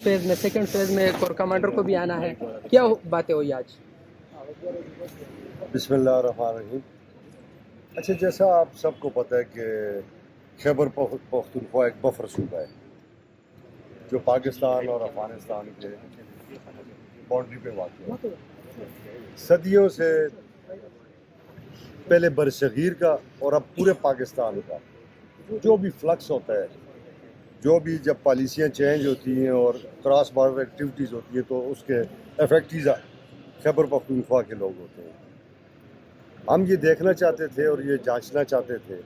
Phase में second phase में core commander को भी आना है, क्या बातें हुई आज? बिस्मिल्लाहिर्रहमानिर्रहीम। अच्छा, जैसा आप सबको पता है कि खैबर पख्तूनख्वा एक बफर सूबा है जो पाकिस्तान और अफगानिस्तान के बाउंड्री पे वाक़ है। सदियों से पहले बरसगीर का और अब पूरे पाकिस्तान का जो भी फ्लक्स होता है, जो भी जब पॉलिसियाँ चेंज होती हैं और क्रॉस बॉर्डर एक्टिविटीज़ होती हैं तो उसके इफेक्टिव खैबर पख्तूनख्वा के लोग होते हैं। हम ये देखना चाहते थे और ये जांचना चाहते थे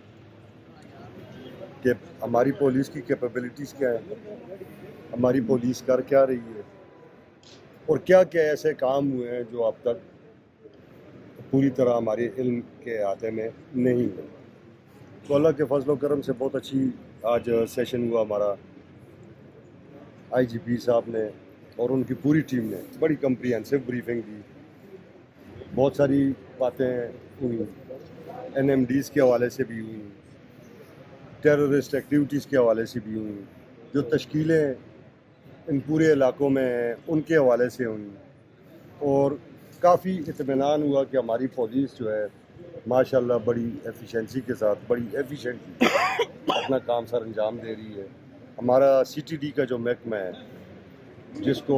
कि हमारी पुलिस की कैपेबिलिटीज़ क्या है, हमारी पुलिस कर क्या रही है और क्या क्या ऐसे काम हुए हैं जो अब तक पूरी तरह हमारे इल्म के अहाते में नहीं है। तो अल्लाह के फजल व करम से बहुत अच्छी आज सेशन हुआ हमारा। IGP साहब ने और उनकी पूरी टीम ने बड़ी कम्प्रीहेंसिव ब्रीफिंग दी, बहुत सारी बातें हुई, NMDs के हवाले से भी हुई, टेररिस्ट एक्टिविटीज़ के हवाले से भी हुई, जो तश्कीलें इन पूरे इलाकों में हैं उनके हवाले से हुई, और काफ़ी इत्मीनान हुआ कि हमारी पुलिस जो है माशाल्लाह बड़ी एफिशिएंसी के साथ, बड़ी एफिशिएंटली अपना काम सर अंजाम दे रही है। हमारा CTD का जो महकमा है, जिसको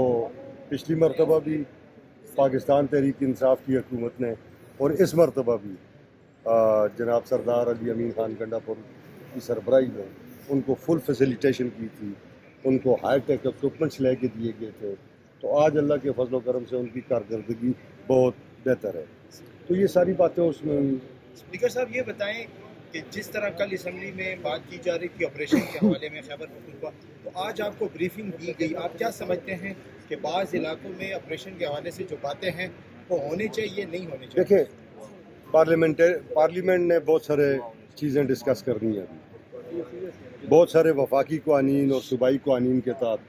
पिछली मरतबा भी पाकिस्तान तहरीक इंसाफ की हुकूमत ने और इस मरतबा भी जनाब सरदार अली अमीन खान गंडापुर की सरबराही में उनको फुल फैसिलिटेशन की थी, उनको हाई टेक इक्विपमेंट्स लेके दिए गए थे। तो आज अल्लाह के फजल करम से उनकी कारकर्दगी बहुत बेहतर है। तो ये सारी बातें उसमें हुई। स्पीकर साहब, ये बताएं कि जिस तरह कल असम्बली में बात की जा रही थी ऑपरेशन के हवाले में खैबर पख्तूनख्वा, तो आज आपको ब्रीफिंग दी गई, आप क्या समझते हैं कि बाज़ इलाकों में ऑपरेशन के हवाले से जो बातें हैं वो होनी चाहिए, नहीं होनी चाहिए? देखें, पार्लियामेंट ने बहुत सारे चीज़ें डिस्कस करनी है अभी। बहुत सारे वफाकी कानून और सूबाई कानून के तहत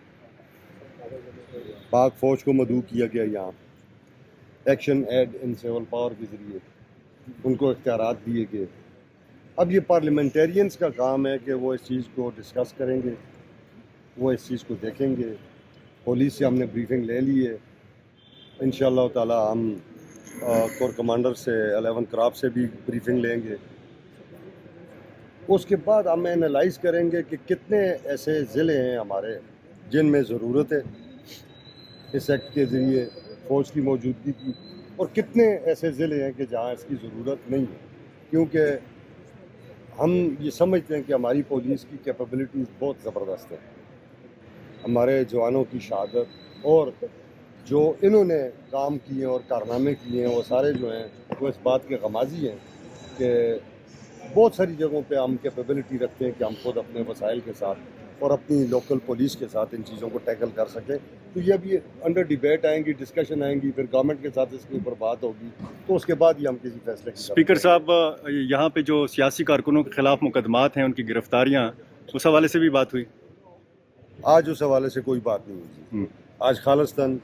पाक फ़ौज को मदऊ किया गया, यहाँ action aid in civil power के ज़रिए उनको इख्तियारात दिए गए। अब ये पार्लियामेंटेरियंस का काम है कि वो इस चीज़ को डिस्कस करेंगे, वो इस चीज़ को देखेंगे। पुलिस से हमने ब्रीफिंग ले ली है, इंशाअल्लाह ताला हम कोर कमांडर से 11 क्राफ्ट से भी ब्रीफिंग लेंगे। उसके बाद हम एनालाइज करेंगे कि कितने ऐसे ज़िले हैं हमारे जिनमें ज़रूरत है इस एक्ट के ज़रिए फ़ौज की मौजूदगी की, और कितने ऐसे ज़िले हैं कि जहाँ इसकी ज़रूरत नहीं है, क्योंकि हम ये समझते हैं कि हमारी पुलिस की कैपेबिलिटीज़ बहुत ज़बरदस्त है। हमारे जवानों की शहादत और जो इन्होंने काम किए और कारनामे किए हैं वो सारे जो हैं वो इस बात के गमाज़ी हैं कि बहुत सारी जगहों पे हम कैपेबिलिटी रखते हैं कि हम खुद अपने वसाइल के साथ और अपनी लोकल पुलिस के साथ इन चीज़ों को टैकल कर सकें। तो ये अभी अंडर डिबेट आएंगी, डिस्कशन आएंगी, फिर गवर्नमेंट के साथ इसके ऊपर बात होगी, तो उसके बाद ही हम किसी फैसले की। स्पीकर साहब, यहाँ पे जो सियासी कारकुनों के खिलाफ मुकदमात हैं, उनकी गिरफ्तारियाँ, उस हवाले से भी बात हुई? आज उस हवाले से कोई बात नहीं हुई। आज खालिस्तान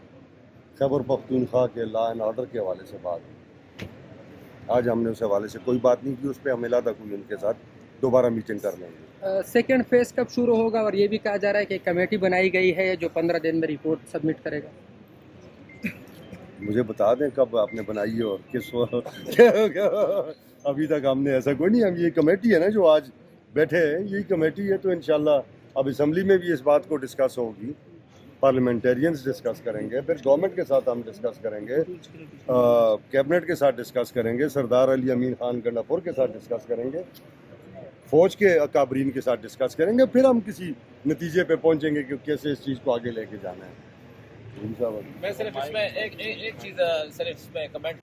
खैबर पख्तूनख्वा के लॉ एंड ऑर्डर के हवाले से बात हुई। आज हमने उस हवाले से कोई बात नहीं की, उस पर हम इरादा कोई उनके साथ दोबारा मीटिंग कर लेंगे। सेकंड फेज कब शुरू होगा? और ये भी कहा जा रहा है कि कमेटी बनाई गई है जो 15 दिन में रिपोर्ट सबमिट करेगा। मुझे बता दें कब आपने बनाई है और किस अभी तक हमने ऐसा कोई नहीं। हम ये कमेटी है ना जो आज बैठे हैं, यही कमेटी है, तो इंशाल्लाह अब असम्बली में भी इस बात को डिस्कस होगी, पार्लियामेंटेरियंस डिस्कस करेंगे, फिर गवर्नमेंट के साथ हम डिस्कस करेंगे, कैबिनेट के साथ डिस्कस करेंगे, सरदार अली अमीन खान गंडापुर के साथ डिस्कस करेंगे, फ़ौज के अकाबरीन के साथ डिस्कस करेंगे, फिर हम किसी नतीजे पे पहुंचेंगे कि कैसे इस चीज़ को आगे लेके जाना है। मैं सिर्फ इसमें एक चीज़ सिर्फ इसमें कमेंट